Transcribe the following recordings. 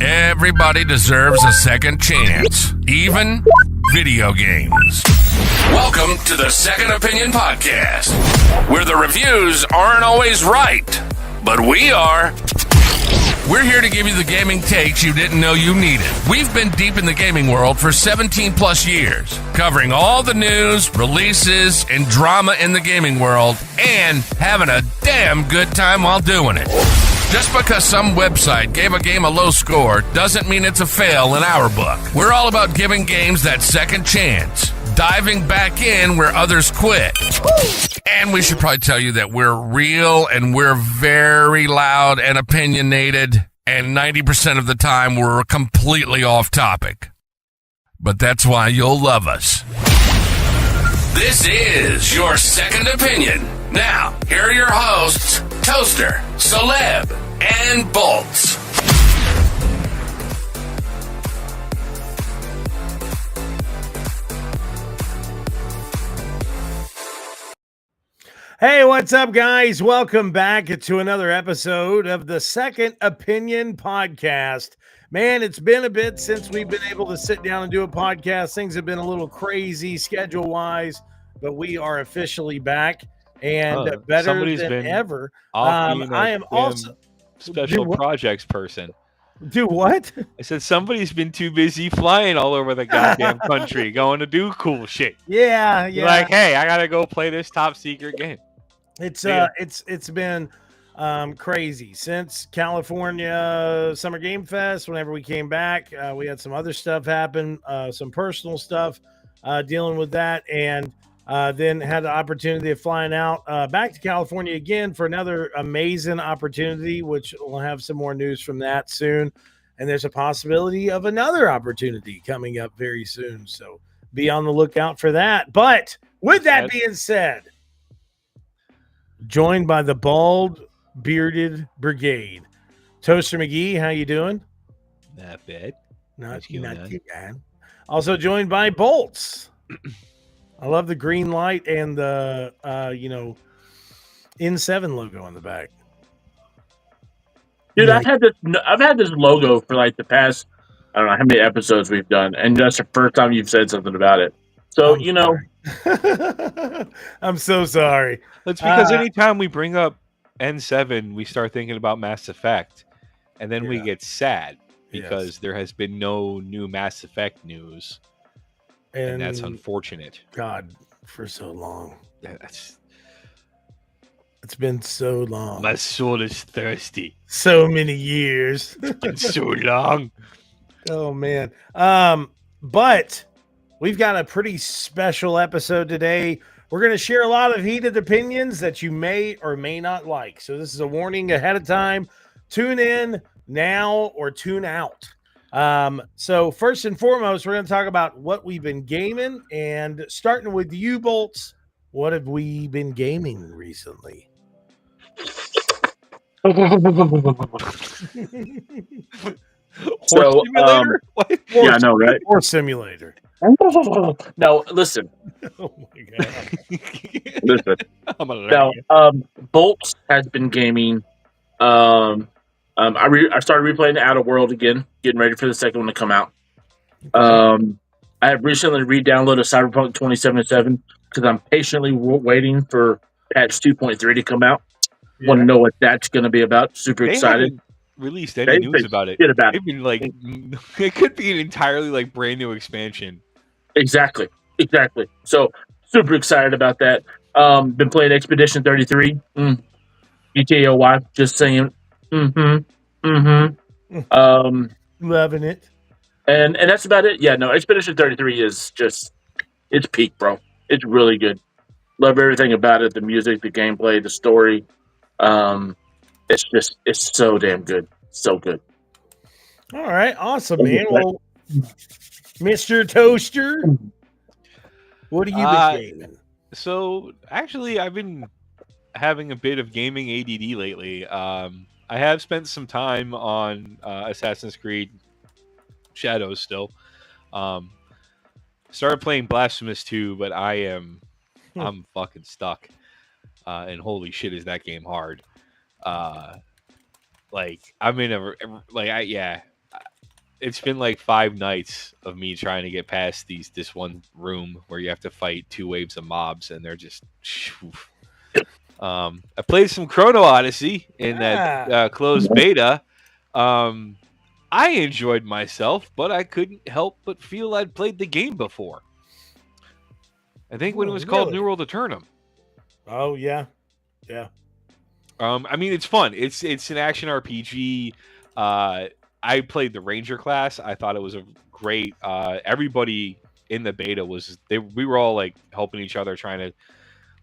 Everybody deserves a second chance, even video games. Welcome to the Second Opinion Podcast, where the reviews aren't always right, but we are. We're here to give you the gaming takes you didn't know you needed. We've been deep in the gaming world for 17 plus years, covering all the news, releases, and drama in the gaming world, and having a damn good time while doing it. Just because some website gave a game a low score doesn't mean it's a fail in our book. We're all about giving games that second chance, diving back in where others quit. And we should probably tell you that we're real and we're very loud and opinionated, and 90% of the time we're completely off topic. But that's why you'll love us. This is your Second Opinion. Now, here are your hosts, Toaster, Soleb, and Bolts. Hey, what's up, guys? Welcome back to another episode of the Second Opinion Podcast. Man, it's been a bit since we've been able to sit down and do a podcast. Things have been a little crazy schedule-wise, but we are officially back and better than ever. I am also special projects person. Do what? I said somebody's been too busy flying all over the goddamn country, going to do cool shit. Yeah. Like, hey, I gotta go play this top secret game. It's been crazy since California Summer Game Fest. Whenever we came back, we had some other stuff happen, some personal stuff dealing with that, and then had the opportunity of flying out back to California again for another amazing opportunity, which we'll have some more news from that soon. And there's a possibility of another opportunity coming up very soon. So be on the lookout for that. But with that being said, joined by the bald bearded brigade, Toaster McGee, how you doing? Not bad. Not too bad. Also joined by Bolts. I love the green light and the N7 logo on the back. Dude, I've had this logo for like the past, I don't know how many episodes we've done, and that's the first time you've said something about it. So I'm so sorry. It's because anytime we bring up N7, we start thinking about Mass Effect, and then we get sad because there has been no new Mass Effect news. And that's unfortunate. God, for so long. It's been so long. My soul is thirsty. So many years. It's been so long. Oh, man. But we've got a pretty special episode today. We're going to share a lot of heated opinions that you may or may not like. So this is a warning ahead of time. Tune in now or tune out. So first and foremost, we're going to talk about what we've been gaming, and starting with you, Bolts. What have we been gaming recently? So, simulator? Yeah, I know, right? Horse simulator. No, listen. Oh my god. Listen. Now, Bolts has been gaming. I started replaying the Outer World again, getting ready for the second one to come out. I have recently re-downloaded Cyberpunk 2077 because I'm patiently waiting for patch 2.3 to come out. Want to know what that's going to be about. Super excited. Haven't released any news about it. They've been like, it could be an entirely like brand new expansion. Exactly. So super excited about that. Been playing Expedition 33. GTAOY, just saying. Loving it. And that's about it. Yeah, no, Expedition 33 is just, it's peak, bro. It's really good. Love everything about it. The music, the gameplay, the story. It's so damn good. So good. All right. Awesome, man. Well, Mr. Toaster, what are you gaming? So actually, I've been having a bit of gaming ADD lately. I have spent some time on Assassin's Creed Shadows still. Started playing Blasphemous 2, but I'm fucking stuck. And holy shit, is that game hard? Like I'm in it's been like 5 nights of me trying to get past this one room where you have to fight 2 waves of mobs, and they're just. I played some Chrono Odyssey in that closed beta. I enjoyed myself, but I couldn't help but feel I'd played the game before. I think when it was called New World Eternum. Oh yeah, yeah. I mean, it's fun. It's an action RPG. I played the Ranger class. I thought it was a great. Everybody in the beta we were all like helping each other, trying to,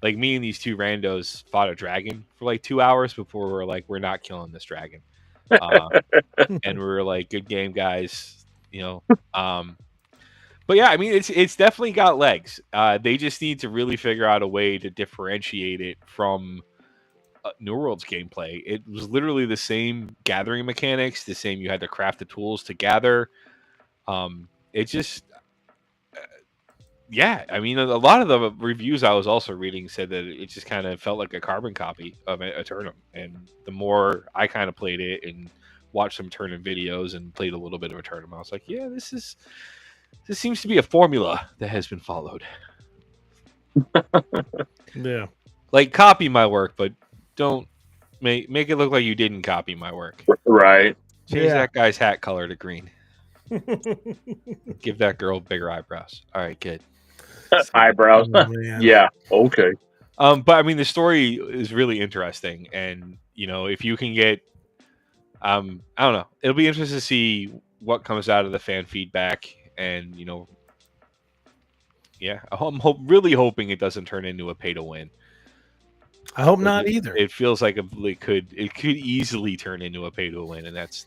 like, me and these 2 randos fought a dragon for like 2 hours before we were like, we're not killing this dragon. And we were like, good game, guys. But yeah, I mean, it's definitely got legs. They just need to really figure out a way to differentiate it from New World's gameplay. It was literally the same gathering mechanics, the same. You had to craft the tools to gather. It just, yeah. I mean, a lot of the reviews I was also reading said that it just kind of felt like a carbon copy of Eternum. And the more I kind of played it and watched some Eternum videos and played a little bit of Eternum, I was like, yeah, this seems to be a formula that has been followed. Yeah. Like, copy my work, but don't make it look like you didn't copy my work. Right. Change that guy's hat color to green. Give that girl bigger eyebrows. All right, kid. Eyebrows. Oh, yeah. Okay. But I mean, the story is really interesting, and if you can get, I don't know, it'll be interesting to see what comes out of the fan feedback, and yeah, I'm really hoping it doesn't turn into a pay to win. I hope not either. It feels like it could easily turn into a pay to win, and that's.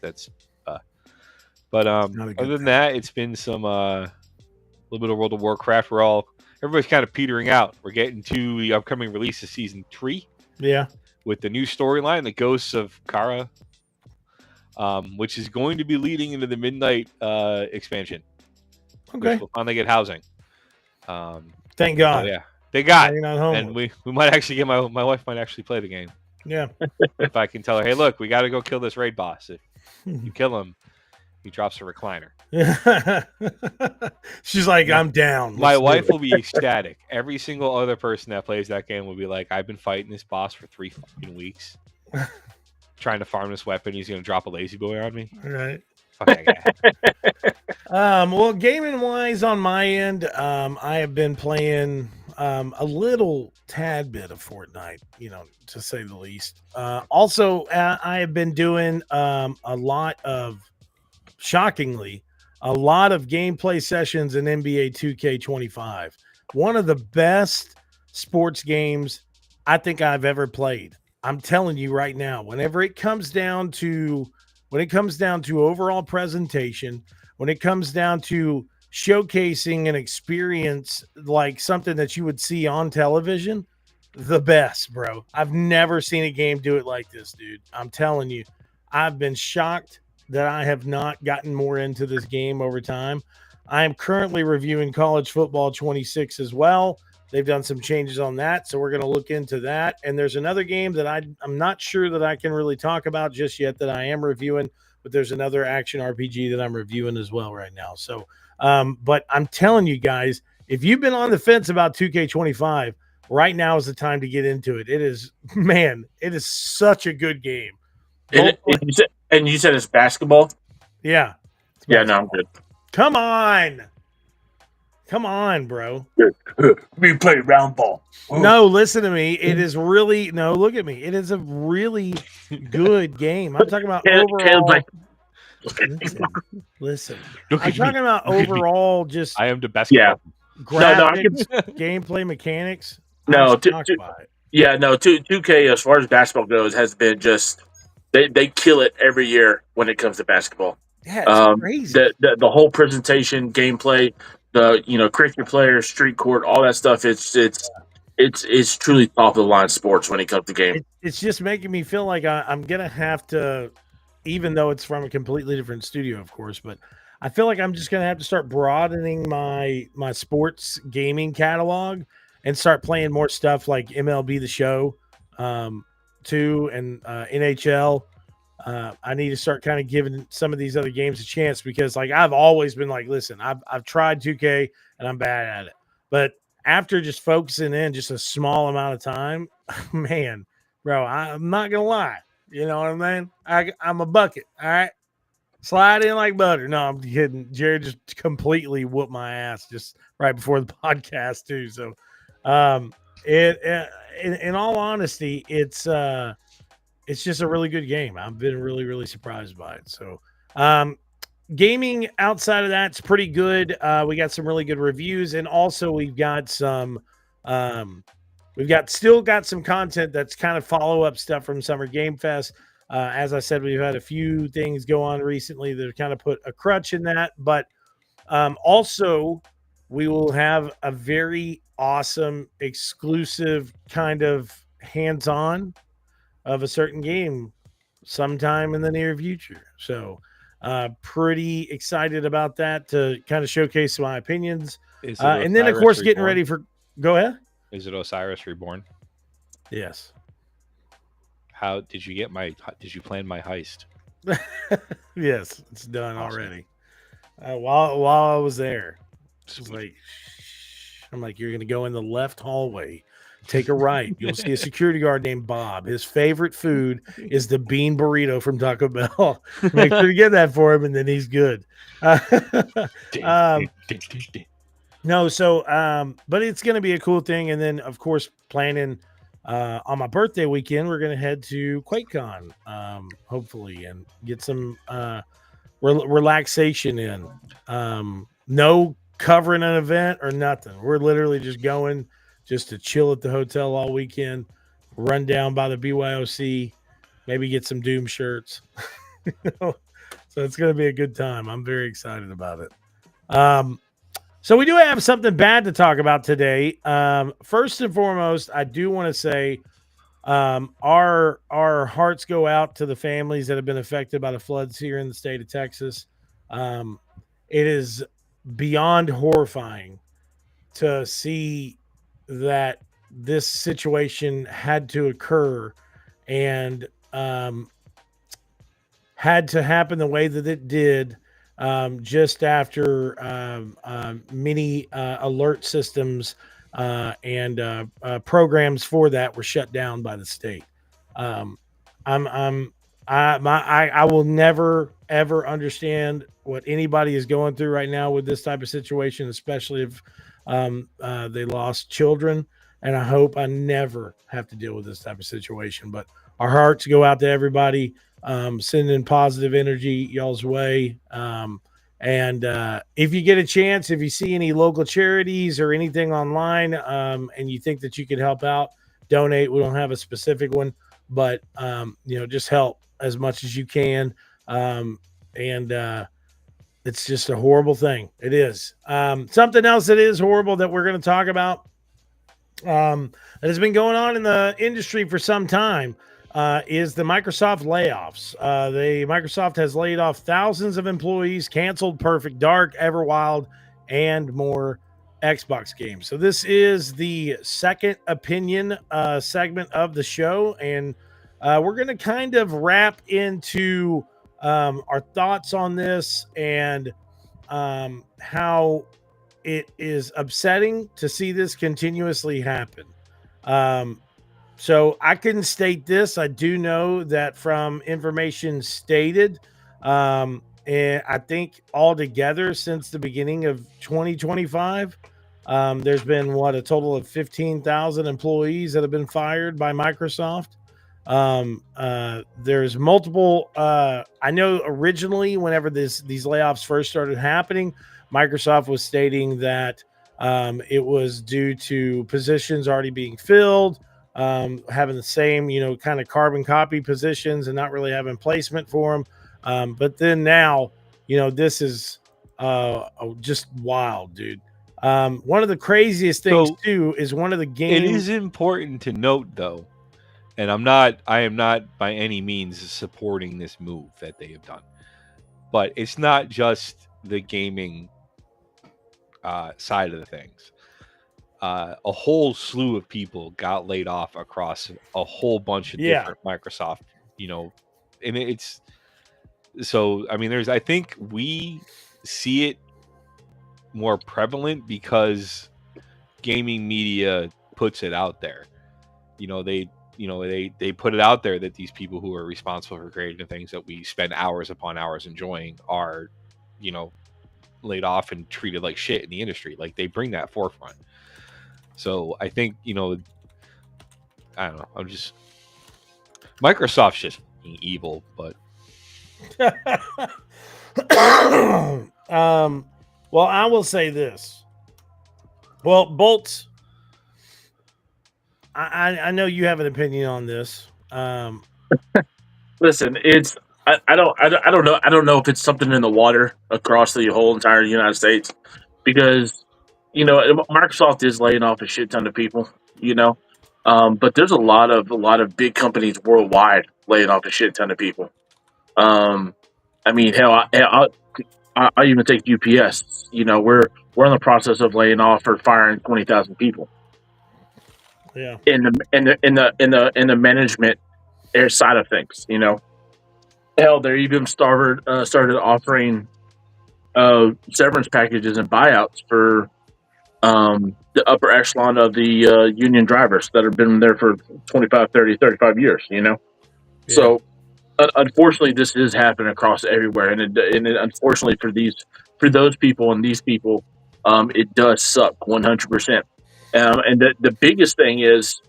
But other than that, it's been some little bit of World of Warcraft. Everybody's kind of petering out. We're getting to the upcoming release of Season 3. Yeah. With the new storyline, the Ghosts of Kara, which is going to be leading into the Midnight expansion. Okay. Which will finally get housing. Thank God. Yeah. They got, not and we might actually get my wife might actually play the game. Yeah. If I can tell her, hey, look, we got to go kill this raid boss. If you kill him, he drops a recliner. She's like, I'm down. My wife will be ecstatic. Every single other person that plays that game will be like, I've been fighting this boss for 3 fucking weeks, trying to farm this weapon. He's gonna drop a lazy boy on me. All right. Fuck that guy. Well, gaming wise on my end, I have been playing a little tad bit of Fortnite, to say the least. Also, I have been doing shockingly, a lot of gameplay sessions in NBA 2K25. One of the best sports games I think I've ever played. I'm telling you right now, whenever it comes down to overall presentation, when it comes down to showcasing an experience like something that you would see on television, the best, bro. I've never seen a game do it like this, dude. I'm telling you, I've been shocked that I have not gotten more into this game over time. I am currently reviewing College Football 26 as well. They've done some changes on that, so we're going to look into that. And there's another game that I'm not sure that I can really talk about just yet that I am reviewing, but there's another action RPG that I'm reviewing as well right now. So, but I'm telling you guys, if you've been on the fence about 2K25, right now is the time to get into it. It is such a good game. And you said it's basketball? Yeah. Yeah, no, I'm good. Come on, bro. We play round ball. No, listen to me. It is really look at me. It is a really good game. I'm talking about overall. Listen. I'm talking about overall. Just I am the basketball. Graphics, gameplay mechanics. No, 2K as far as basketball goes has been just they kill it every year when it comes to basketball. Yeah, it's crazy. The whole presentation, gameplay, create your players, street court, all that stuff. It's truly top of the line sports when it comes to game. It's just making me feel like I'm gonna have to even though it's from a completely different studio, of course. But I feel like I'm just going to have to start broadening my sports gaming catalog and start playing more stuff like MLB The Show, too, and NHL. I need to start kind of giving some of these other games a chance because, like, I've always been like, listen, I've tried 2K and I'm bad at it, but after just focusing in just a small amount of time, man, bro, I'm not gonna lie, you know what I mean? I'm a bucket, all right. Slide in like butter. No, I'm kidding. Jared just completely whooped my ass just right before the podcast too. So, in all honesty, it's just a really good game. I've been really, really surprised by it. So, gaming outside of that's pretty good. We got some really good reviews, and also we've got some, still got some content that's kind of follow up stuff from Summer Game Fest. As I said, we've had a few things go on recently that have kind of put a crutch in that, but also we will have a very awesome exclusive kind of hands-on of a certain game sometime in the near future. So pretty excited about that to kind of showcase my opinions. And then, of course, getting ready for... Go ahead. Is it Osiris Reborn? Yes. How did you get did you plan my heist? Yes, it's done already. While I was there, I'm like, you're going to go in the left hallway, take a right. You'll see a security guard named Bob. His favorite food is the bean burrito from Taco Bell. Make sure you get that for him, and then he's good. No, so, but it's going to be a cool thing. And then, of course, planning on my birthday weekend, we're going to head to QuakeCon, hopefully, and get some relaxation in. No covering an event or nothing. We're literally just going just to chill at the hotel all weekend, run down by the BYOC, maybe get some Doom shirts. So it's going to be a good time. I'm very excited about it. So we do have something bad to talk about today. First and foremost, I do want to say our hearts go out to the families that have been affected by the floods here in the state of Texas. It is beyond horrifying to see that this situation had to occur and had to happen the way that it did. Just after many alert systems and programs for that were shut down by the state. I will never ever understand what anybody is going through right now with this type of situation, especially if they lost children. And I hope I never have to deal with this type of situation. But our hearts go out to everybody. Sending positive energy y'all's way. And if you get a chance, if you see any local charities or anything online, and you think that you could help out, donate. We don't have a specific one, but just help as much as you can. It's just a horrible thing. It is. Something else that is horrible that we're going to talk about that has been going on in the industry for some time. Is the Microsoft layoffs. Microsoft has laid off thousands of employees, canceled Perfect Dark, Everwild, and more Xbox games. So this is the second opinion segment of the show, and we're going to kind of wrap into our thoughts on this and how it is upsetting to see this continuously happen. So I couldn't state this. I do know that from information stated, and I think altogether since the beginning of 2025, there's been a total of 15,000 employees that have been fired by Microsoft. There's multiple. I know originally, whenever these layoffs first started happening, Microsoft was stating that it was due to positions already being filled. Having the same, kind of carbon copy positions and not really having placement for them. But then now, this is just wild, dude. One of the craziest things too is one of the games. It is important to note, though, And I am not by any means supporting this move that they have done. But it's not just the gaming side of the things. A whole slew of people got laid off across a whole bunch of different Microsoft, and it's so. I mean, I think we see it more prevalent because gaming media puts it out there. They put it out there that these people who are responsible for creating the things that we spend hours upon hours enjoying are, laid off and treated like shit in the industry. Like, they bring that forefront. So I think, I don't know. Microsoft's just evil, but. Well, I will say this. Well, Bolts, I know you have an opinion on this. Listen, I don't know. I don't know if it's something in the water across the whole entire United States, because Microsoft is laying off a shit ton of people. But there's a lot of big companies worldwide laying off a shit ton of people. I mean, hell, I even take UPS. We're in the process of laying off or firing 20,000 people. Yeah. In the management side of things, hell, they even started offering severance packages and buyouts for the upper echelon of the union drivers that have been there for 25, 30, 35 years. Yeah. So unfortunately, this is happening across everywhere, and it unfortunately for those people and these people, it does suck 100%. And the biggest thing is,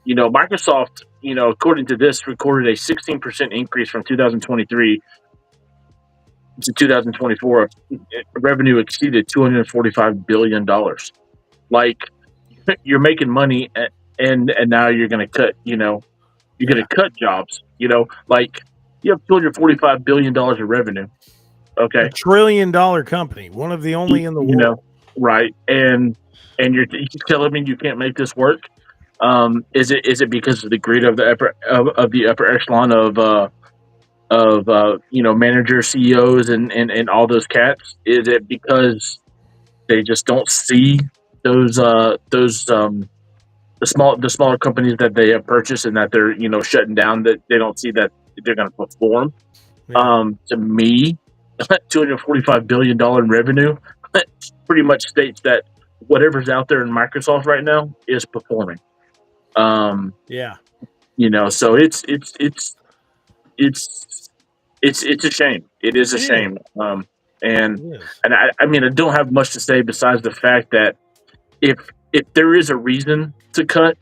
Microsoft, according to this, recorded a 16% increase from 2023 to 2024. Revenue exceeded $245 billion. Like, you're making money, and now you're going to cut. You're going to cut jobs. Like, you have $245 billion of revenue. Okay, $1 trillion company, one of the only in the world. Right? And you're telling me you can't make this work? Is it because of the greed of the upper echelon of managers, CEOs, and all those cats? Is it because they just don't see those the smaller companies that they have purchased and that they're shutting down, that they don't see that they're going to perform? To me, $245 billion in revenue pretty much states that whatever's out there in Microsoft right now is performing. So it's a shame. It is a shame. And I mean, I don't have much to say besides the fact that if there is a reason to cut,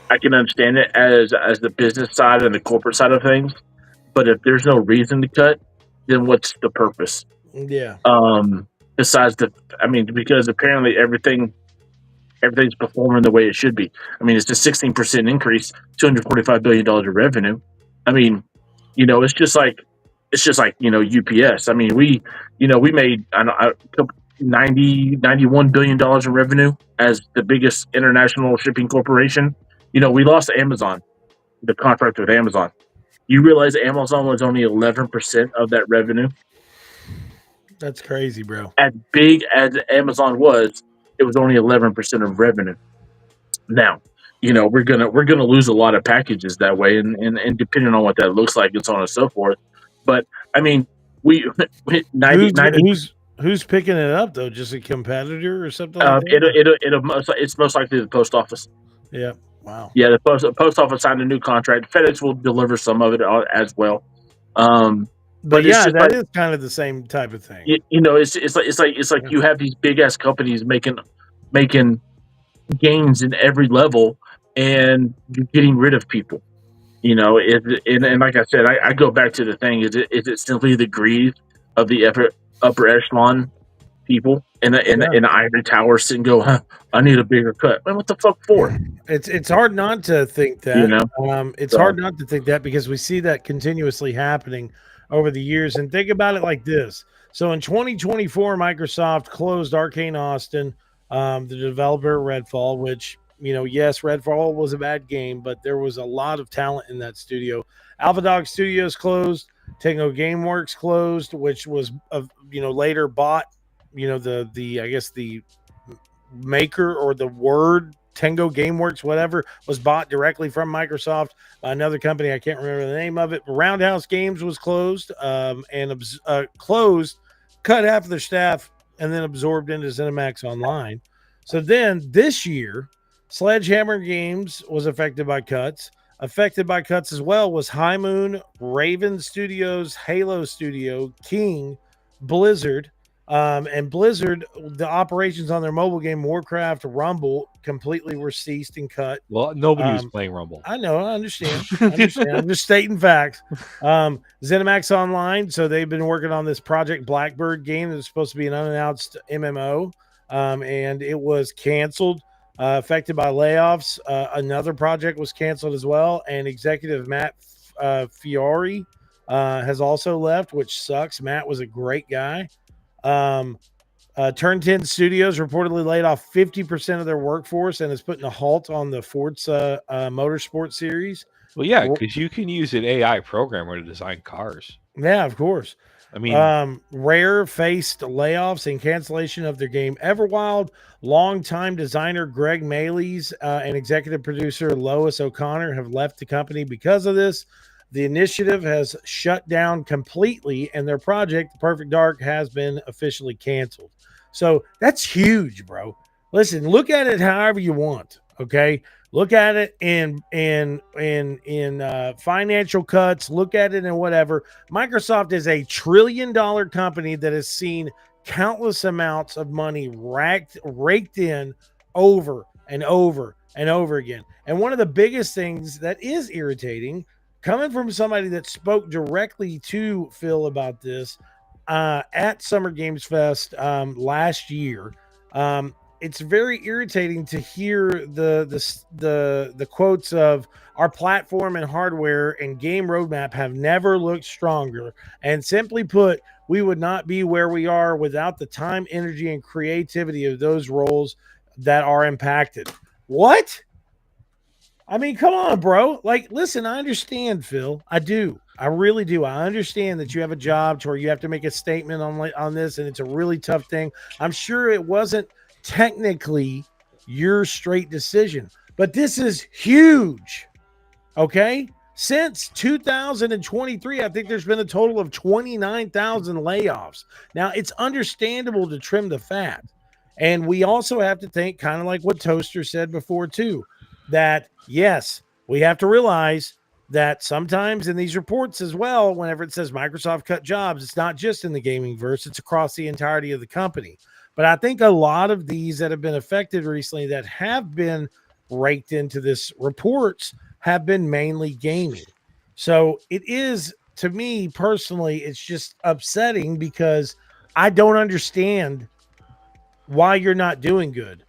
I can understand it as the business side and the corporate side of things. But if there's no reason to cut, then what's the purpose? Yeah. Besides because apparently everything's performing the way it should be. I mean, it's a 16% increase, $245 billion of revenue. I mean, it's just like UPS. I mean, we made $91 billion in revenue as the biggest international shipping corporation. We lost Amazon, the contract with Amazon. You realize Amazon was only 11% of that revenue? That's crazy, bro. As big as Amazon was, it was only 11% of revenue. Now, we're gonna lose a lot of packages that way, and depending on what that looks like, and so on and so forth. But I mean, who's picking it up though? Just a competitor or something? It's most likely the post office. Yeah. Wow. Yeah, the post office signed a new contract. FedEx will deliver some of it as well. But yeah, that is kind of the same type of thing. It's like you have these big ass companies making gains in every level, and you're getting rid of people. And like I said, I go back to the thing: is it simply the greed of the upper echelon people in the ivory tower sitting go, I need a bigger cut. Man, what the fuck for? It's hard not to think that. It's hard not to think that, because we see that continuously happening over the years. And think about it like this. So in 2024, Microsoft closed Arcane Austin, the developer Redfall, which yes, Redfall was a bad game, but there was a lot of talent in that studio. Alpha Dog Studios closed. Tango Gameworks closed, which was, later bought, the maker or the word Tango Gameworks, whatever, was bought directly from Microsoft by another company. I can't remember the name of it. But Roundhouse Games was closed cut half of their staff, and then absorbed into ZeniMax Online. So then this year, Sledgehammer Games was affected by cuts. Affected by cuts as well was High Moon, Raven Studios, Halo Studio, King, Blizzard. And Blizzard, the operations on their mobile game Warcraft Rumble completely were ceased and cut. Well, nobody was playing Rumble. I know, I understand. I'm just stating facts. ZeniMax Online, so they've been working on this Project Blackbird game that's supposed to be an unannounced MMO, and it was canceled, affected by layoffs. Another project was canceled as well, and executive Matt Fiore has also left, which sucks. Matt was a great guy. Turn 10 Studios reportedly laid off 50% of their workforce and is putting a halt on the Forza Motorsport series. Well, yeah, because you can use an AI programmer to design cars. Yeah, of course. I mean, Rare faced layoffs and cancellation of their game Everwild. Longtime designer Greg Malees and executive producer Lois O'Connor have left the company because of this. The initiative has shut down completely, and their project, The Perfect Dark, has been officially canceled. So that's huge, bro. Listen, look at it however you want. Okay, look at it in financial cuts. Look at it in whatever. Microsoft is a $1 trillion company that has seen countless amounts of money raked in over and over and over again. And one of the biggest things that is irritating, coming from somebody that spoke directly to Phil about this at Summer Games Fest last year, it's very irritating to hear the quotes of our platform and hardware and game roadmap have never looked stronger. And simply put, we would not be where we are without the time, energy, and creativity of those roles that are impacted. What? I mean, come on, bro. Like, listen, I understand, Phil. I do. I really do. I understand that you have a job to where you have to make a statement on this, and it's a really tough thing. I'm sure it wasn't technically your straight decision, but this is huge. Okay? Since 2023, I think there's been a total of 29,000 layoffs. Now, it's understandable to trim the fat. And we also have to think, kind of like what Toaster said before, too, that yes, we have to realize that sometimes in these reports as well, whenever it says Microsoft cut jobs, it's not just in the gaming verse, it's across the entirety of the company. But I think a lot of these that have been affected recently that have been raked into this reports have been mainly gaming. So it is, to me personally, it's just upsetting because I don't understand why you're not doing good.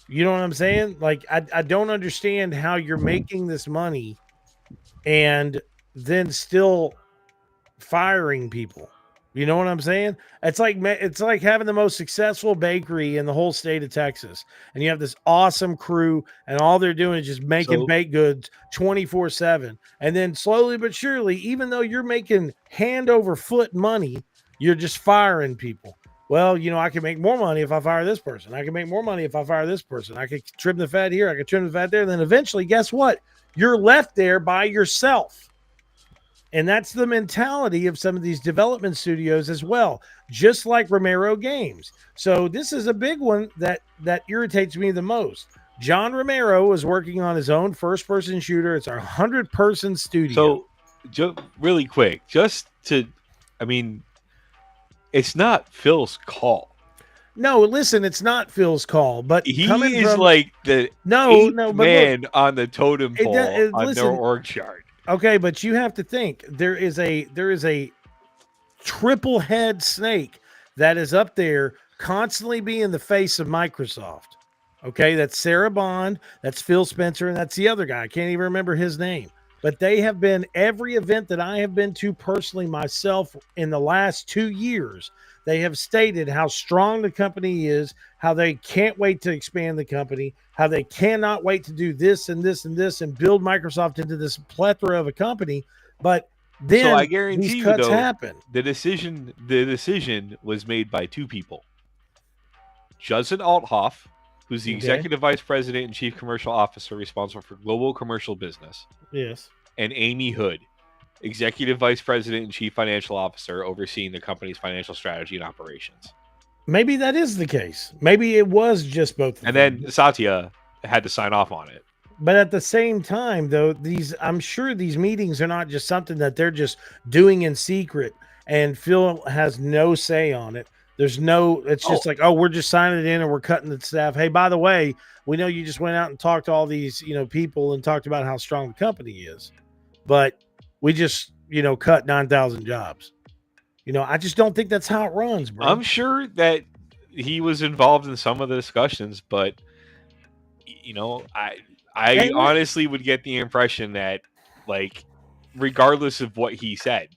You know what I'm saying? Like, I don't understand how you're making this money and then still firing people. You know what I'm saying? It's like having the most successful bakery in the whole state of Texas, and you have this awesome crew, and all they're doing is just making baked goods 24/7. And then slowly but surely, even though you're making hand over foot money, you're just firing people. Well, I can make more money if I fire this person. I can make more money if I fire this person. I could trim the fat here. I could trim the fat there. And then eventually, guess what? You're left there by yourself. And that's the mentality of some of these development studios as well, just like Romero Games. So this is a big one that irritates me the most. John Romero is working on his own first-person shooter. It's our 100-person studio. So, really quick, it's not Phil's call. No, listen, it's not Phil's call, but he is like the man on the totem pole on their org chart. Okay, but you have to think there is a triple head snake that is up there constantly being the face of Microsoft. Okay, that's Sarah Bond, that's Phil Spencer, and that's the other guy. I can't even remember his name. But they have been every event that I have been to personally myself in the last 2 years. They have stated how strong the company is, how they can't wait to expand the company, how they cannot wait to do this and this and this and build Microsoft into this plethora of a company. But then so I guarantee these you, cuts though, happen. The decision was made by two people. Judson Althoff, who's the Executive Vice President and Chief Commercial Officer responsible for global commercial business. Yes. And Amy Hood, Executive Vice President and Chief Financial Officer overseeing the company's financial strategy and operations. Maybe that is the case. Maybe it was just both of and them. then Satya had to sign off on it. But at the same time, though, I'm sure these meetings are not just something that they're just doing in secret and Phil has no say on it. It's just like, we're just signing it in and we're cutting the staff. Hey, by the way, we know you just went out and talked to all these, people and talked about how strong the company is, but we just, cut 9,000 jobs. I just don't think that's how it runs, bro. I'm sure that he was involved in some of the discussions, but I honestly would get the impression that, like, regardless of what he said,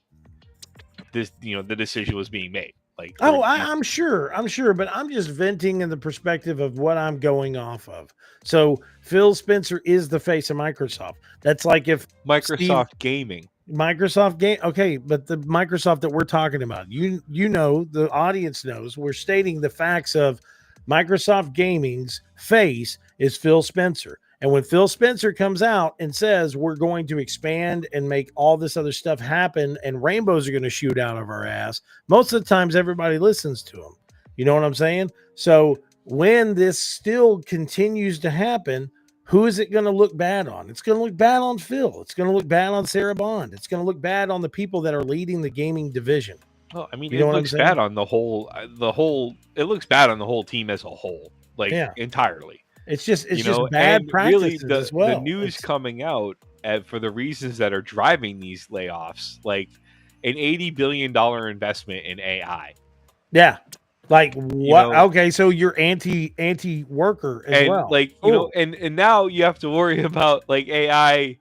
this, the decision was being made. Like, I'm sure, but I'm just venting in the perspective of what I'm going off of. So Phil Spencer is the face of Microsoft. That's like if Microsoft Gaming. Okay, but the Microsoft that we're talking about, the audience knows, we're stating the facts of Microsoft Gaming's face is Phil Spencer. And when Phil Spencer comes out and says we're going to expand and make all this other stuff happen and rainbows are going to shoot out of our ass, most of the times everybody listens to him. You know what I'm saying? So when this still continues to happen, who is it going to look bad on? It's going to look bad on Phil. It's going to look bad on Sarah Bond. It's going to look bad on the people that are leading the gaming division. Well, I mean, it looks bad on the whole. It looks bad on the whole team as a whole, entirely. It's just bad practices really as well. The news coming out for the reasons that are driving these layoffs, like an $80 billion investment in AI. Yeah. Like what? Okay, so you're anti-worker as well. Like, and now you have to worry about, like, AI.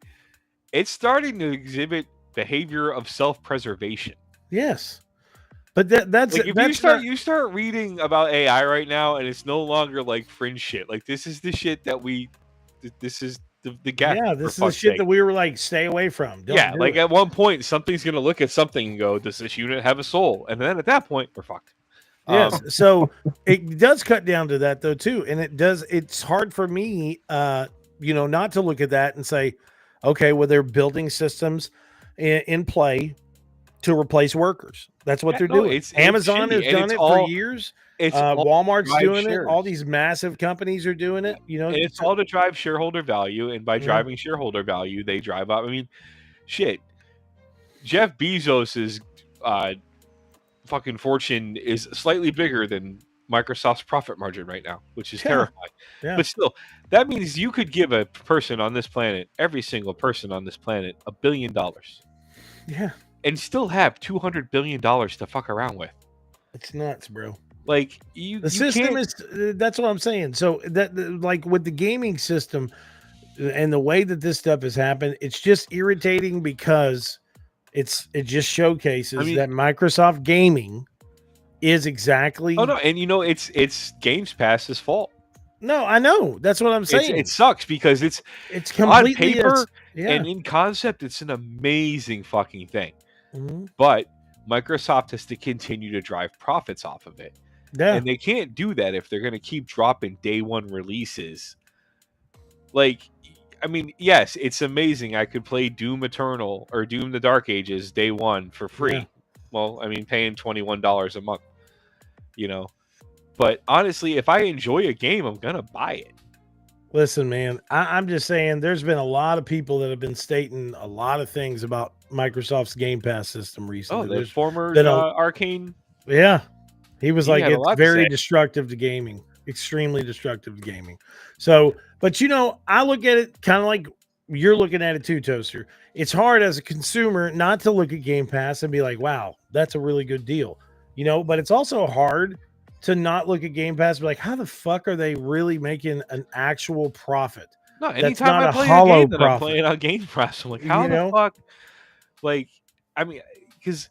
It's starting to exhibit behavior of self-preservation. Yes. But that's like, if you start reading about AI right now, and it's no longer like fringe shit. Like, this is the shit that this is the gap. Yeah, this is the shit that we were like, stay away from. Don't do it. At one point, something's gonna look at something and go, "Does this unit have a soul?" And then at that point, we're fucked. Yes. So it does cut down to that though too, and it's hard for me, not to look at that and say, okay, well, they're building systems in play to replace workers. That's what they're doing. Amazon has done it for years. Walmart's doing it. All these massive companies are doing it. And it's all to drive shareholder value, and by driving shareholder value, they drive up. I mean, shit. Jeff Bezos's fucking fortune is slightly bigger than Microsoft's profit margin right now, which is terrifying. Yeah. But still, that means you could give a person on this planet, every single person on this planet, $1 billion. Yeah. And still have $200 billion to fuck around with. It's nuts, bro. Like, the system is, that's what I'm saying. So that, like, with the gaming system and the way that this stuff has happened, it's just irritating because it just showcases that Microsoft Gaming is exactly. Oh no, and it's Games Pass's fault. No, I know. That's what I'm saying. It sucks because it's completely on paper and in concept, it's an amazing fucking thing. Mm-hmm. But Microsoft has to continue to drive profits off of it. Yeah. And they can't do that if they're going to keep dropping day one releases. Like, I mean, yes, it's amazing. I could play Doom Eternal or Doom the Dark Ages day one for free. Yeah. Well, I mean, paying $21 a month, But honestly, if I enjoy a game, I'm going to buy it. Listen, man, I'm just saying there's been a lot of people that have been stating a lot of things about Microsoft's Game Pass system recently. Oh, the former Arcane. Yeah. He was like, it's very destructive to gaming, extremely destructive to gaming. So, but I look at it kind of like you're looking at it too, Toaster. It's hard as a consumer not to look at Game Pass and be like, wow, that's a really good deal, but it's also hard to not look at Game Pass and be like, how the fuck are they really making an actual profit? No, anytime I play a game that I'm playing on Game Pass, I'm like, how the fuck? Like, I mean, because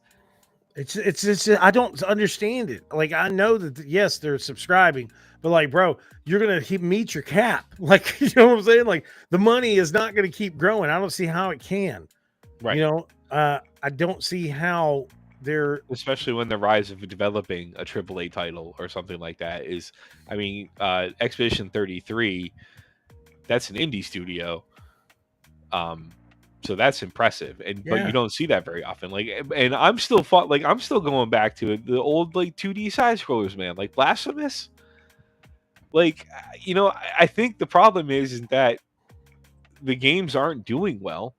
It's just I don't understand it. Like I know that yes, they're subscribing, but like, bro, you're gonna meet your cap. Like you know what I'm saying? Like the money is not gonna keep growing. I don't see how it can. Right. You know, I don't see how they're especially when the rise of developing a AAA title or something like that is. I mean, Expedition 33, that's an indie studio. So that's impressive, but you don't see that very often. Like, and I'm still going back to it, the old like 2D side scrollers, man, like Blasphemous. Like, I think the problem isn't that the games aren't doing well.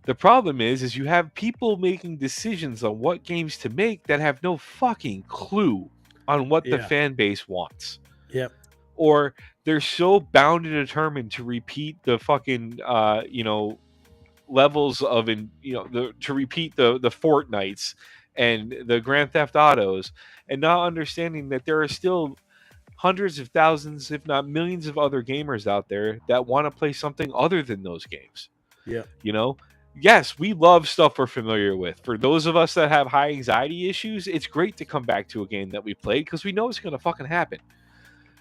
The problem is you have people making decisions on what games to make that have no fucking clue on what the fan base wants. Yep. Or they're so bound and determined to repeat the fucking levels of to repeat the Fortnites and the Grand Theft Autos, and not understanding that there are still hundreds of thousands, if not millions, of other gamers out there that want to play something other than those games. Yeah. Yes, we love stuff we're familiar with. For those of us that have high anxiety issues, it's great to come back to a game that we played because we know it's going to fucking happen.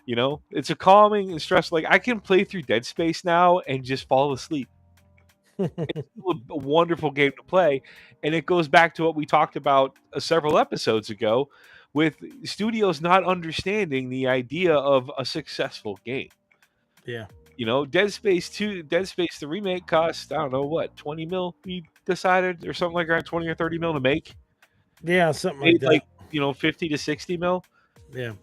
It's a calming and stress. Like, I can play through Dead Space now and just fall asleep. It's a wonderful game to play, and it goes back to what we talked about several episodes ago with studios not understanding the idea of a successful game. Yeah. Dead Space 2, Dead Space the remake cost, I don't know what, 20 mil we decided, or something like that, 20 or 30 mil to make. Yeah, something like that. Like 50 to 60 mil. Yeah.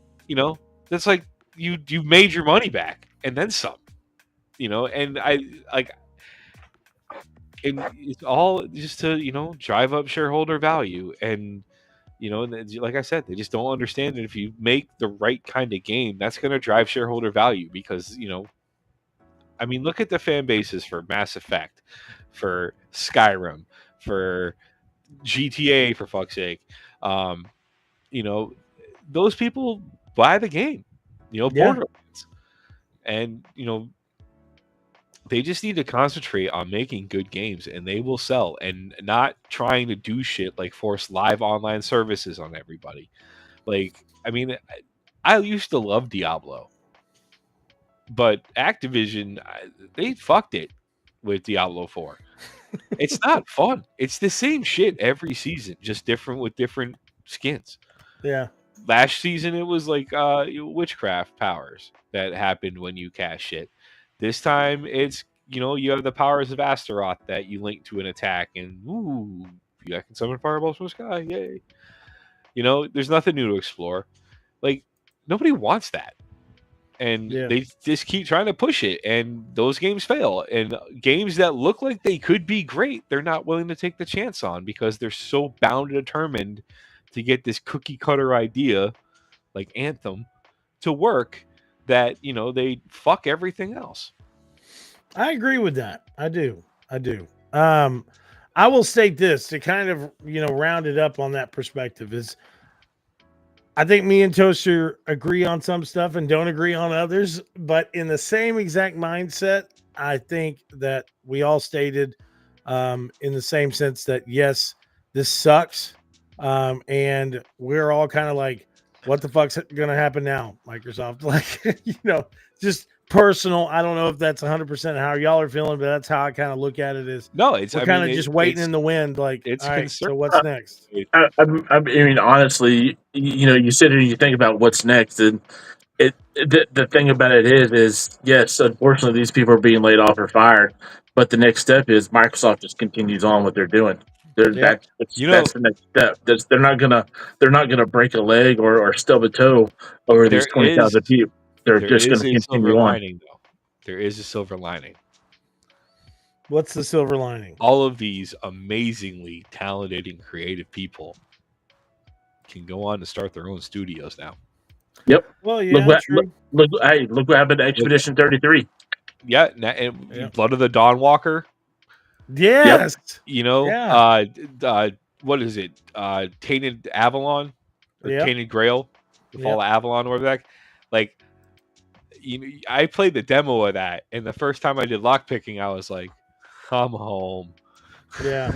That's like you made your money back and then some. And I like. And it's all just to, drive up shareholder value. And, like I said, they just don't understand that if you make the right kind of game, that's going to drive shareholder value because, I mean, look at the fan bases for Mass Effect, for Skyrim, for GTA, for fuck's sake. Those people buy the game, Borderlands. And, they just need to concentrate on making good games and they will sell, and not trying to do shit like force live online services on everybody. Like, I mean, I used to love Diablo, but Activision, they fucked it with Diablo 4. It's not fun. It's the same shit every season, just different with different skins. Yeah. Last season, it was like witchcraft powers that happened when you cast shit. This time, it's, you have the powers of Astaroth that you link to an attack, and I can summon fireballs from the sky, yay. There's nothing new to explore. Like, nobody wants that. And they just keep trying to push it, and those games fail. And games that look like they could be great, they're not willing to take the chance on because they're so bound and determined to get this cookie cutter idea, like Anthem, to work that, they fuck everything else. I agree with that. I do. I will state this to kind of, round it up on that perspective is I think me and Toaster agree on some stuff and don't agree on others, but in the same exact mindset, I think that we all stated in the same sense that, yes, this sucks. And we're all kind of like, what the fuck's going to happen now, Microsoft? Like, just personal. I don't know if that's 100% how y'all are feeling, but that's how I kind of look at it. Is we're kind of just waiting in the wind. Like, it's all right, so what's next? I mean, honestly, you sit here and you think about what's next, and the thing about it is yes, unfortunately, these people are being laid off or fired, but the next step is Microsoft just continues on what they're doing. That's the next step. They're not gonna break a leg or stub a toe over these 20,000 people. They're just going to continue on. There is a silver lining. What's the silver lining? All of these amazingly talented and creative people can go on to start their own studios now. Yep. Well, yeah. Look what happened to Expedition 33. Yeah, and Blood of the Dawnwalker. Yes. What is it? Tainted Avalon, or Tainted Grail, the Fall of Avalon, or whatever. Like, I played the demo of that, and the first time I did lockpicking, I was like, "I'm home." Yeah.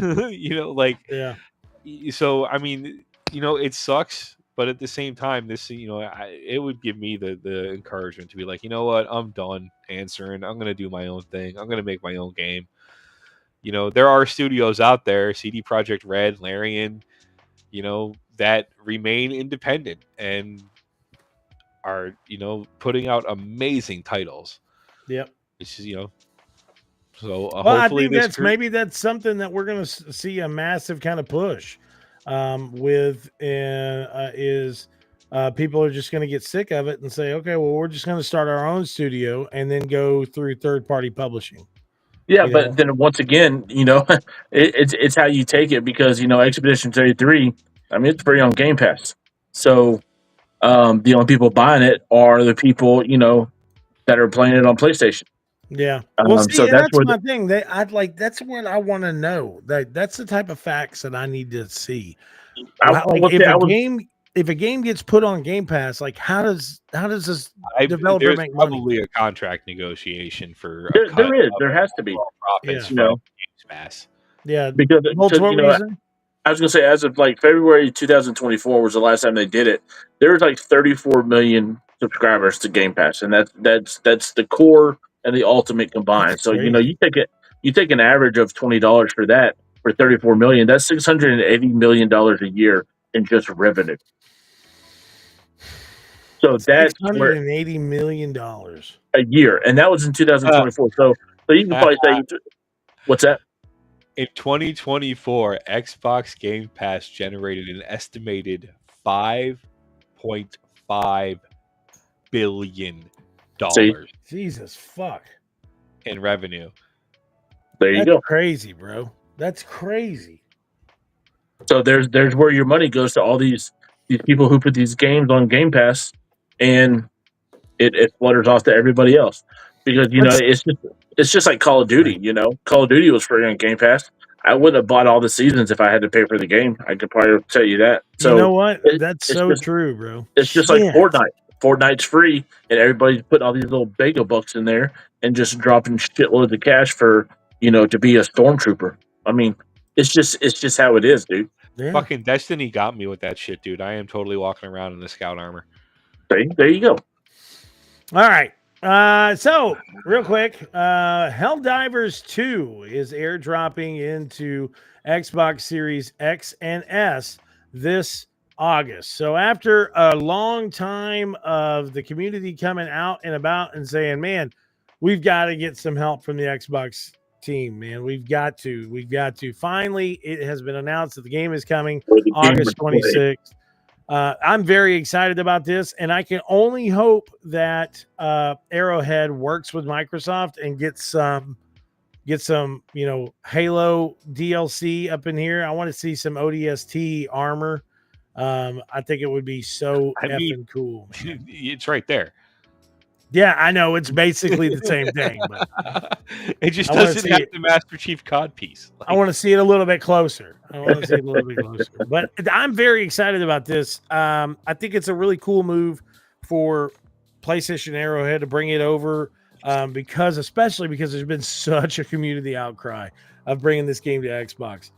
So I mean, it sucks, but at the same time, this, it would give me the encouragement to be like, you know what, I'm done answering. I'm gonna do my own thing. I'm gonna make my own game. There are studios out there, CD Projekt Red, Larian, that remain independent and are, putting out amazing titles. Yep. It's just, so hopefully I think maybe that's something that we're going to see a massive kind of push with is people are just going to get sick of it and say, okay, well, we're just going to start our own studio and then go through third-party publishing. Yeah, but then once again, it's how you take it because, Expedition 33, I mean, it's free on Game Pass. So the only people buying it are the people, that are playing it on PlayStation. Yeah. Well, see, so that's my thing. That's what I want to know. That's the type of facts that I need to see. If a game gets put on Game Pass, like how does this developer make money? Probably a contract negotiation for there has to be profits from Game Pass. Yeah, because I was gonna say as of like February 2024 was the last time they did it. There was like 34 million subscribers to Game Pass, and that's the core and the ultimate combined. That's so crazy. You take an average of $20 for that for 34 million. That's $680 million a year in just revenue. So that's $180 million a year, and that was in 2024. So you can probably say, what's that? In 2024, Xbox Game Pass generated an estimated $5.5 billion. Jesus fuck. In revenue. There you go. Crazy, bro. That's crazy. So there's where your money goes to all these people who put these games on Game Pass, and it flutters off to everybody else because it's just like Call of Duty. Call of Duty was free on Game Pass. I wouldn't have bought all the seasons if I had to pay for the game. I could probably tell you that. So you know what? That's so true, bro. It's just like Fortnite. Fortnite's free, and everybody's putting all these little bagel bucks in there and just dropping shitloads of cash for to be a stormtrooper. I mean, it's just how it is, dude. Yeah. Fucking Destiny got me with that shit, dude. I am totally walking around in the scout armor. There you go. All right. So real quick, Helldivers 2 is airdropping into Xbox Series X and S this August. So after a long time of the community coming out and about and saying, man, we've got to get some help from the Xbox team, man. We've got to. Finally, it has been announced that the game is coming August 26th. I'm very excited about this, and I can only hope that Arrowhead works with Microsoft and gets some Halo DLC up in here. I want to see some ODST armor. I think it would be so effing cool. It's right there. Yeah, I know. It's basically the same thing. But it just doesn't have the Master Chief COD piece. I want to see it a little bit closer. But I'm very excited about this. I think it's a really cool move for PlayStation Arrowhead to bring it over especially because there's been such a community outcry of bringing this game to Xbox.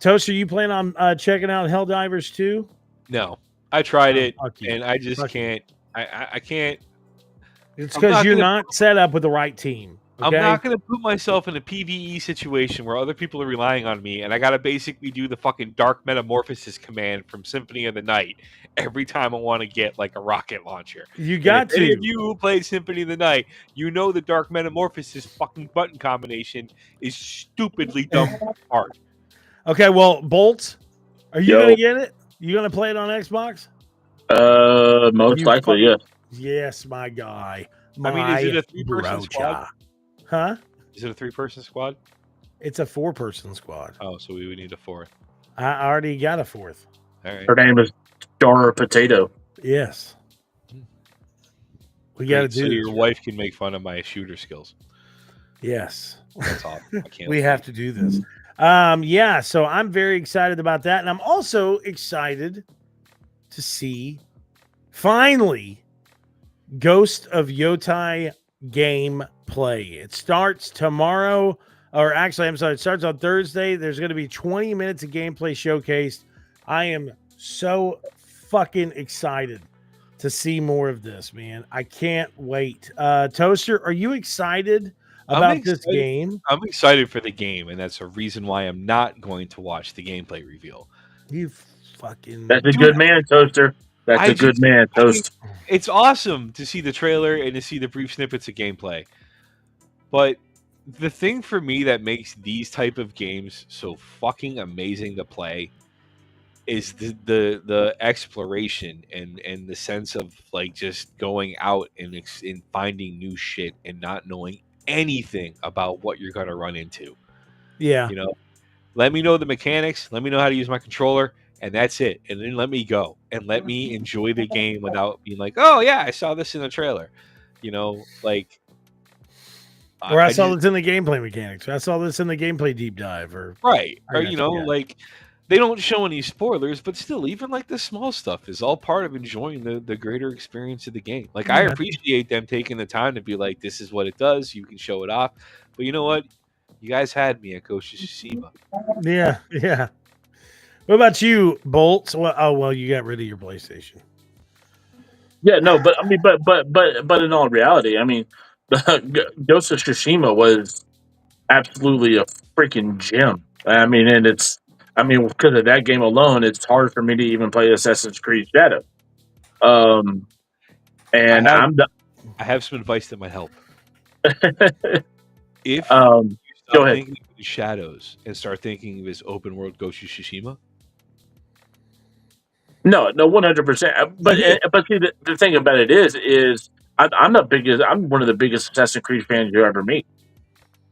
Toast, are you planning on checking out Helldivers 2? No. I tried it, and I just can't. I can't. It's because you're not set up with the right team. Okay? I'm not going to put myself in a PvE situation where other people are relying on me, and I got to basically do the fucking Dark Metamorphosis command from Symphony of the Night every time I want to get like a rocket launcher. You got to. Any of you who played Symphony of the Night, you know the Dark Metamorphosis fucking button combination is stupidly dumb hard. Okay, well, Bolt, are you going to get it? You going to play it on Xbox? Most likely, yes. Yes, my guy. Is it a 3-person squad? Huh? Is it a 3-person squad? It's a 4-person squad. Oh, so we would need a 4th. I already got a 4th. All right. Her name is Dora Potato. Yes. We got to do so your wife can make fun of my shooter skills. Yes. That's awesome. I can't we have to do this. Yeah, so I'm very excited about that. And I'm also excited to see finally Ghost of Yōtei gameplay. It starts tomorrow, or actually, I'm sorry, it starts on Thursday. There's going to be 20 minutes of gameplay showcased. I am so fucking excited to see more of this, man. I can't wait. Toaster, are you excited about this game? I'm excited for the game, and that's a reason why I'm not going to watch the gameplay reveal. You fucking. That's a good man, Toaster. That's a good man, Toast. It's awesome to see the trailer and to see the brief snippets of gameplay. But the thing for me that makes these type of games so fucking amazing to play is the exploration and the sense of like just going out and finding new shit and not knowing anything about what you're going to run into. Yeah. You know, let me know the mechanics, let me know how to use my controller, and that's it. And then let me go and let me enjoy the game without being like, oh yeah, I saw this in the trailer. You know, like, or I saw this in the gameplay mechanics. I saw this in the gameplay deep dive, or right, or you know, like they don't show any spoilers, but still, even like the small stuff is all part of enjoying the greater experience of the game. Like I appreciate them taking the time to be like, this is what it does. You can show it off, but you know what? You guys had me at Ghost of Tsushima. Yeah, yeah. What about you, Bolts? Well, you got rid of your PlayStation. Yeah, no, but I mean, but in all reality, I mean, Ghost of Tsushima was absolutely a freaking gem. I mean, and because of that game alone, it's hard for me to even play Assassin's Creed Shadow. And I have some advice that might help. If go ahead. Thinking of Shadows and start thinking of his open world Ghost of Tsushima. No, 100%. But see, the thing about it is I'm one of the biggest Assassin's Creed fans you ever meet.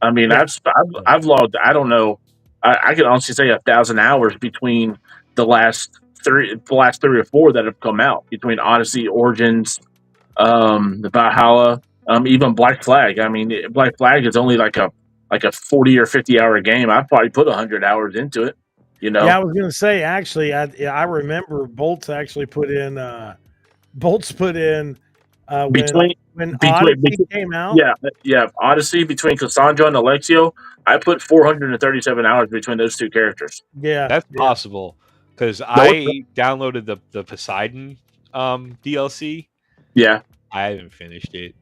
I mean, I've logged, I don't know, I can honestly say 1,000 hours between the last three or four that have come out, between Odyssey, Origins, the Valhalla, even Black Flag. I mean, Black Flag is only like a 40 or 50 hour game. I've probably put 100 hours into it. You know? Yeah, I was gonna say actually, I remember Bolts actually put in when Odyssey came out. Yeah, Odyssey between Cassandra and Alexio, I put 437 hours between those two characters. Yeah, that's possible because I downloaded the Poseidon DLC. Yeah, I haven't finished it.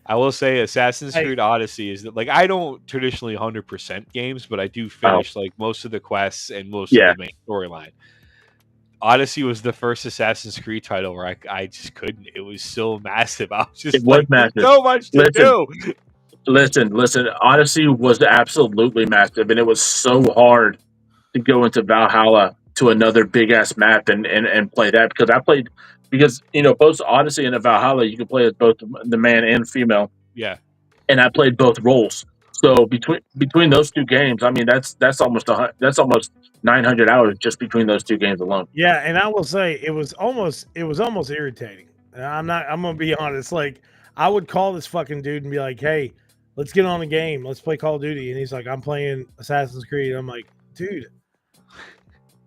I will say Assassin's Creed Odyssey is that like I don't traditionally 100% games, but I do finish like most of the quests and most of the main storyline. Odyssey was the first Assassin's Creed title where I just couldn't. It was so massive. I was just massive. So much to do. Listen. Odyssey was absolutely massive, and it was so hard to go into Valhalla to another big ass map and play that because both Odyssey and Valhalla you can play as both the man and female. Yeah, and I played both roles. So between those two games, I mean that's almost 900 hours just between those two games alone. Yeah, and I will say it was almost irritating. I'm gonna be honest. Like I would call this fucking dude and be like, "Hey, let's get on a game. Let's play Call of Duty." And he's like, "I'm playing Assassin's Creed." I'm like, "Dude,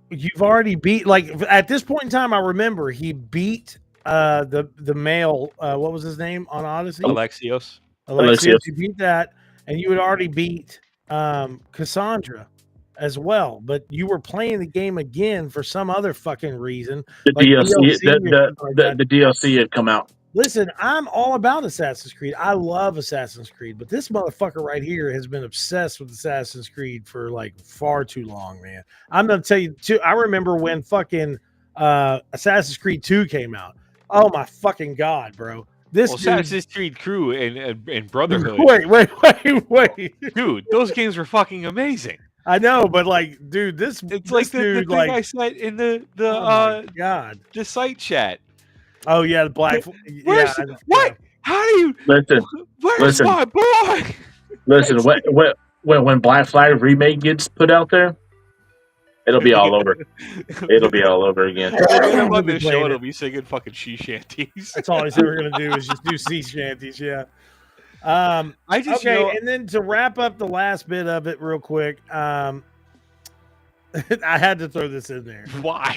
you've already beat." Like at this point in time, I remember he beat the male. What was his name on Odyssey? Alexios. You beat that, and you had already beat Cassandra as well, but you were playing the game again for some other fucking reason. The DLC had come out. Listen, I'm all about Assassin's Creed. I love Assassin's Creed, but this motherfucker right here has been obsessed with Assassin's Creed for like far too long, man. I'm gonna tell you too. I remember when fucking Assassin's Creed 2 came out. Oh my fucking god, bro! Assassin's Creed Crew and Brotherhood. Wait, dude, those games were fucking amazing. I know, but like, dude, it's like the thing I said in the god, the site chat. Oh yeah, the black. What? Yeah. How do you listen? My boy? Listen, when Black Flag remake gets put out there, it'll be all over. It'll be all over again. I'm on this show. It'll be singing fucking sea shanties. That's all he's ever gonna do is just do sea shanties. Yeah. And then to wrap up the last bit of it real quick, I had to throw this in there. Why?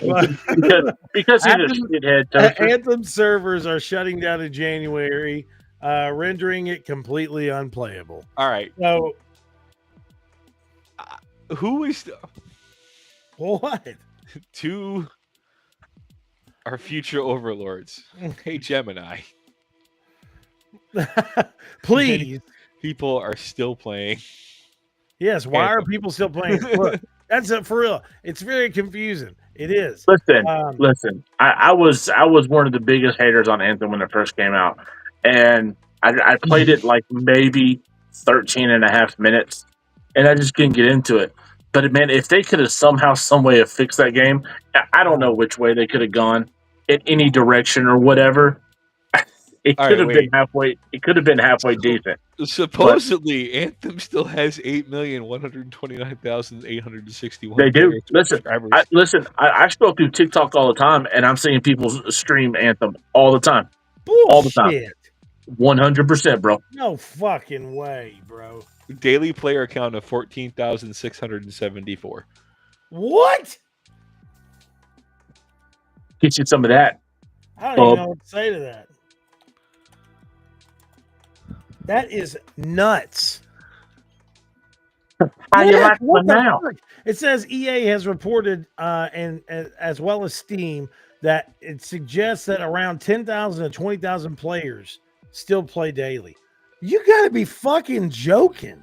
because he's a shithead. Anthem servers are shutting down in January, rendering it completely unplayable. All right. So, who is what? Two our future overlords. Hey, Gemini. Please. People are still playing. Yes, why are people still playing? Look, that's it for real. It's very confusing. It is. Listen. I was one of the biggest haters on Anthem when it first came out, and I played it like maybe 13 and a half minutes, and I just couldn't get into it. But man, if they could have somehow, some way have fixed that game, I don't know which way they could have gone in any direction or whatever. It could have been halfway. It could have been halfway decent. Supposedly, Anthem still has 8,129,861. They do. Listen. I scroll through TikTok all the time, and I'm seeing people stream Anthem all the time. Bullshit. All the time. 100%, bro. No fucking way, bro. Daily player count of 14,674. What? Get you some of that. I don't even know what to say to that. That is nuts. How you like one now? It says EA has reported, and as well as Steam, that it suggests that around 10,000 to 20,000 players still play daily. You got to be fucking joking.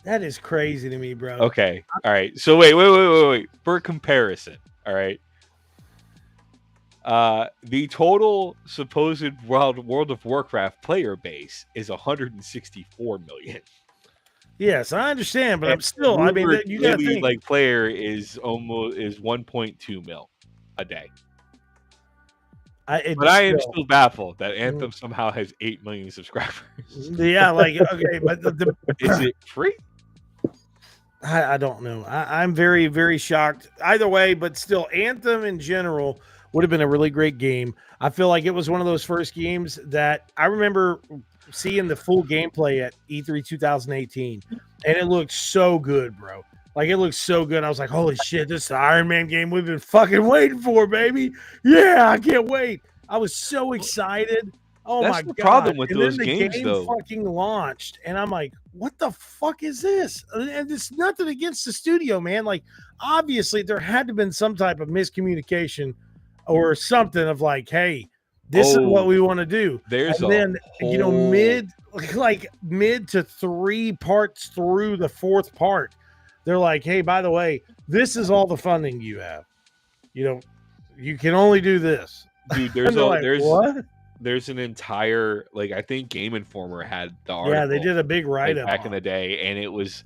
That is crazy to me, bro. Okay. All right. So wait. For comparison, all right. The total supposed World of Warcraft player base is 164 million. Yes, I understand, but I'm still. I mean, you got to think. Like player is 1.2 mil a day. But I am still baffled that Anthem somehow has 8 million subscribers. Yeah, like okay, but is it free? I don't know. I'm very, very shocked. Either way, but still, Anthem in general would have been a really great game. I feel like it was one of those first games that I remember seeing the full gameplay at E3 2018, and it looked so good, bro. Like, it looked so good. I was like, holy shit, this is the Iron Man game we've been fucking waiting for, baby. Yeah, I can't wait. I was so excited. Oh, that's my the God. problem with and those then the games, game though. Fucking launched, and I'm like, what the fuck is this? And it's nothing against the studio, man. Like, obviously, there had to have been some type of miscommunication or something of like, hey, this is what we want to do. There's and then, you know, mid to 3 parts through the 4th part, they're like, hey, by the way, this is all the funding you have. You know, you can only do this. Dude, there's an entire, like, I think Game Informer had the article. Yeah, they did a big write-up back in the day, and it was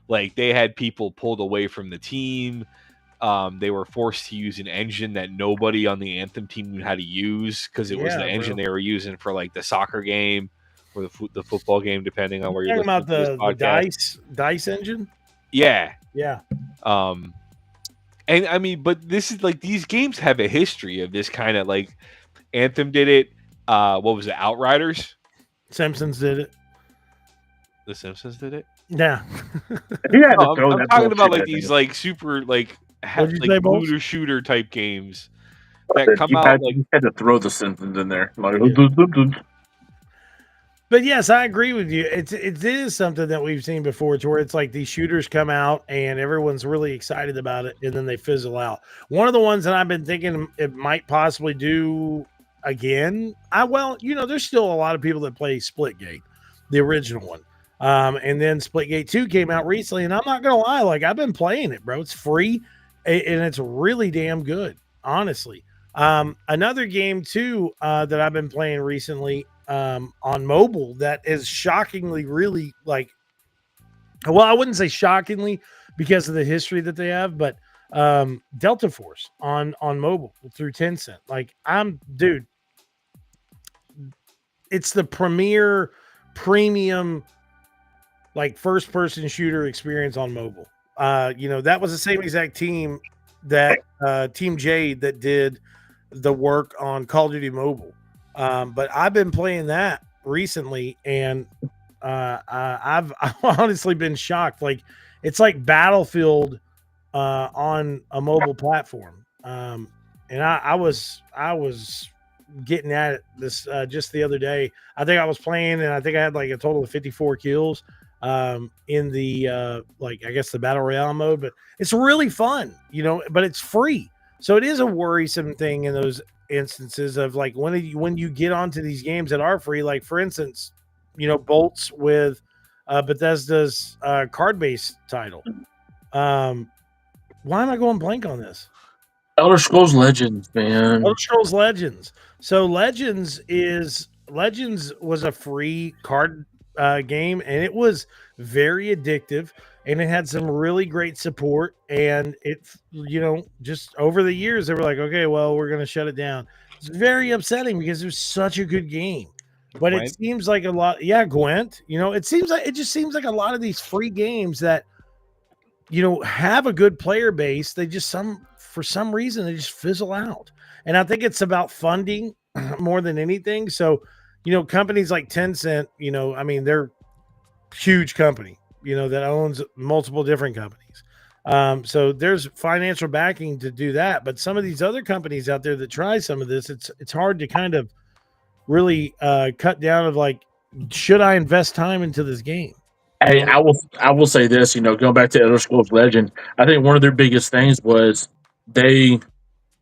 like they had people pulled away from the team. They were forced to use an engine that nobody on the Anthem team knew how to use because it was the engine they were using for like the soccer game or the football game, depending on where you're talking about the dice engine. Yeah. And I mean, but this is like these games have a history of this kind of like Anthem did it. What was it? Outriders. Simpsons did it. The Simpsons did it. Yeah. I'm talking about like these like super like looter shooter type games that come out. You had to throw the Simpsons in there. But yes, I agree with you. It is something that we've seen before, to where it's like these shooters come out and everyone's really excited about it, and then they fizzle out. One of the ones that I've been thinking it might possibly do again. There's still a lot of people that play Splitgate, the original one. And then Splitgate 2 came out recently, and I'm not gonna lie, like I've been playing it, bro. It's free and it's really damn good, honestly. Another game too that I've been playing recently on mobile that is shockingly really like, well, I wouldn't say shockingly because of the history that they have, but Delta Force on mobile through Tencent. Like, dude, it's the premium like first person shooter experience on mobile. That was the same exact team that Team Jade that did the work on Call of Duty Mobile. But I've been playing that recently, and I've honestly been shocked. Like, it's like Battlefield on a mobile platform. And I was getting at it this just the other day. I think I was playing, and I think I had like a total of 54 kills in the I guess the battle royale mode. But it's really fun, but it's free. So it is a worrisome thing in those instances of like when you get onto these games that are free, like for instance, Bolts with Bethesda's card-based title. Why am I going blank on this? Elder Scrolls Legends, man. Elder Scrolls Legends. So Legends was a free card game, and it was very addictive, and it had some really great support. And it, just over the years, they were like, okay, well, we're going to shut it down. It's very upsetting because it was such a good game. But Gwent? It seems like a lot. Yeah, Gwent. It just seems like a lot of these free games that, have a good player base. They just for some reason they just fizzle out. And I think it's about funding more than anything. So, companies like Tencent, they're huge company, that owns multiple different companies. So there's financial backing to do that. But some of these other companies out there that try some of this, it's hard to kind of really cut down of like, should I invest time into this game? Hey, I will say this, going back to Elder Scrolls Legend, I think one of their biggest things was they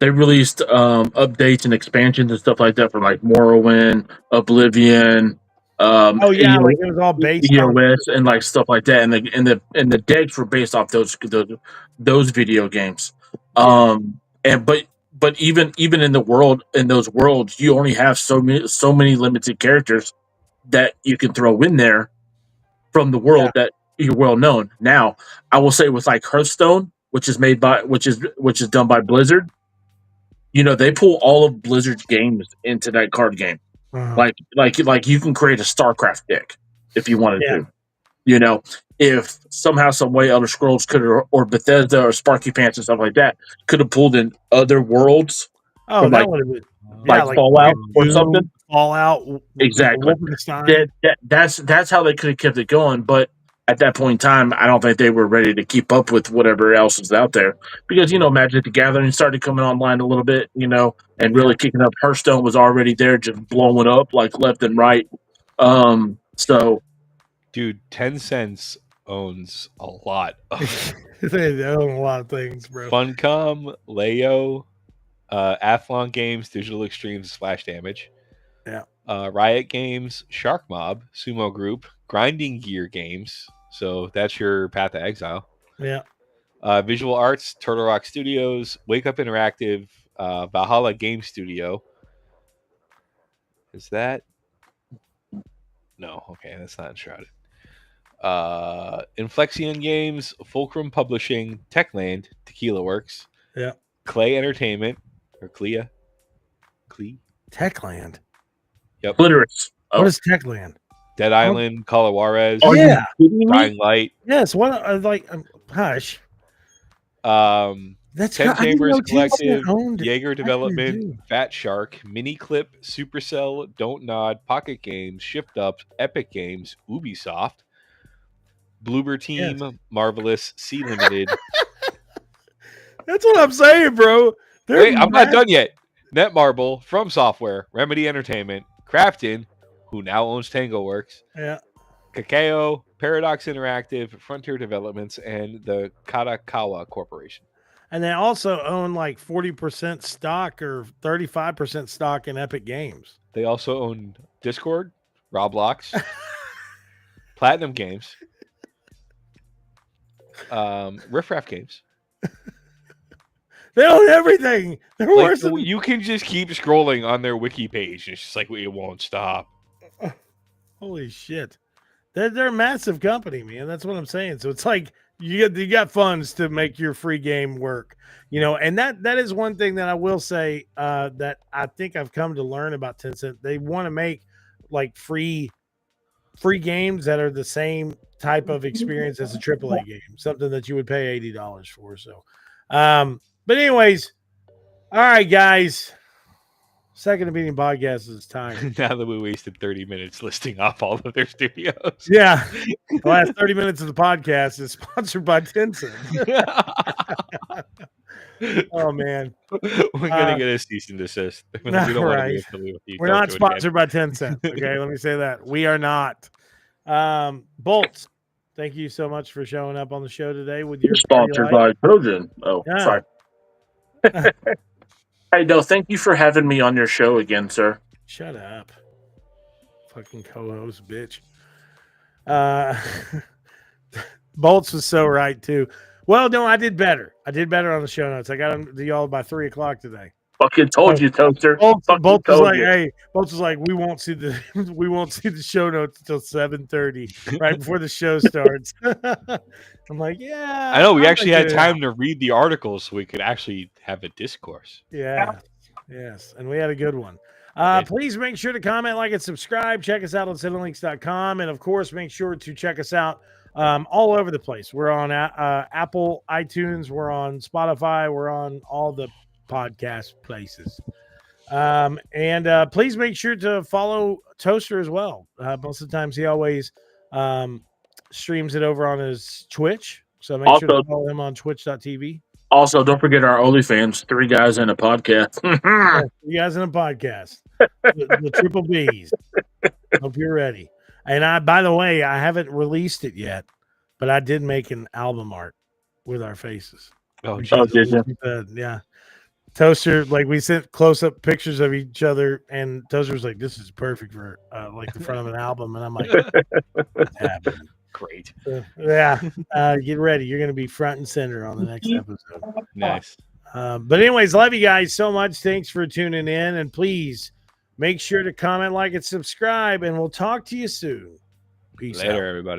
released updates and expansions and stuff like that for like Morrowind, Oblivion, like it was all based EOS and like stuff like that, and the decks were based off those video games. But even in those worlds, you only have so many limited characters that you can throw in there from the world that you're well known. Now, I will say with like Hearthstone, which is done by Blizzard, they pull all of Blizzard's games into that card game. Uh-huh. Like you can create a StarCraft deck if you wanted to. If somehow, some way, Elder Scrolls could, or Bethesda or Sparky Pants and stuff like that could have pulled in other worlds. Oh, that would have been like Fallout or something. Fallout, exactly. That's how they could have kept it going, but at that point in time, I don't think they were ready to keep up with whatever else is out there because Magic the Gathering started coming online a little bit, and really kicking up. Hearthstone was already there, just blowing up like left and right. So, dude, Tencent owns a lot. They own a lot of things, bro. Funcom, Layo, Athlon Games, Digital Extremes, Splash Damage. Yeah. Riot Games, Shark Mob, Sumo Group, Grinding Gear Games. So that's your Path to Exile. Yeah. Visual Arts, Turtle Rock Studios, Wake Up Interactive, Valhalla Game Studio. Is that? No. Okay, that's not Enshrouded. Inflexion Games, Fulcrum Publishing, Techland, Tequila Works. Yeah. Clay Entertainment, or Clea. Techland. Yep. Clitoris. What is Techland? Dead Island, Cala Juarez, Dying Light. Yes, what hush. That's 10 Chambers Collective, Jaeger Development, Fat Shark, Mini Clip, Supercell, Don't Nod, Pocket Games, Shift Up, Epic Games, Ubisoft, Bloober Team, Marvelous, C Limited. That's what I'm saying, bro. Wait, I'm not done yet. Netmarble, From Software, Remedy Entertainment, Crafton, who now owns Tango Works. Yeah. Kakao, Paradox Interactive, Frontier Developments, and the Katakawa Corporation. And they also own like 40% stock or 35% stock in Epic Games. They also own Discord, Roblox, Platinum Games, Riff Raff Games. They own everything. They're worse than... You can just keep scrolling on their wiki page. It's just like it won't stop. Holy shit. They're a massive company, man. That's what I'm saying. So it's like you got funds to make your free game work. And that is one thing that I will say that I think I've come to learn about Tencent. They want to make like free games that are the same type of experience as a AAA game, something that you would pay $80 for. So but anyways, all right, guys. Second Opinion Podcast is time. Now that we wasted 30 minutes listing off all of their studios. Yeah. The last 30 minutes of the podcast is sponsored by Tencent. Oh, man. We're going to get a cease and desist. We're not sponsored by Tencent. Okay, let me say that. We are not. Bolts, thank you so much for showing up on the show today with your sponsored by Trojan. Oh, sorry. Hey, no, thank you for having me on your show again, sir. Shut up. Fucking co-host, bitch. Bolts was so right, too. Well, no, I did better. I did better on the show notes. I got them to y'all by 3 o'clock today. Fucking told you, Toaster. Bolts was like, hey, Bolts was like, we won't see the show notes until 7:30, right before the show starts. I'm like, yeah. I know we actually had time to read the articles so we could actually have a discourse. Yeah. Yes. And we had a good one. Please make sure to comment, like, and subscribe. Check us out on cinelinks.com. And of course, make sure to check us out all over the place. We're on Apple, iTunes, we're on Spotify, we're on all the podcast places. And please make sure to follow Toaster as well. Most of the times he always streams it over on his Twitch. So make sure to follow him on twitch.tv. Also, don't forget our OnlyFans, 3 guys in a podcast. 3 guys in a podcast. The triple Bs. Hope you're ready. And by the way, I haven't released it yet, but I did make an album art with our faces. Oh, did you? Yeah. Toaster, like, we sent close-up pictures of each other, and Toaster was like, "This is perfect for like the front of an album," and I'm like, "What's happening?" Great. Yeah. Get ready. You're going to be front and center on the next episode. Nice. But anyways, love you guys so much. Thanks for tuning in, and please make sure to comment, like, and subscribe, and we'll talk to you soon. Peace out. Later, everybody.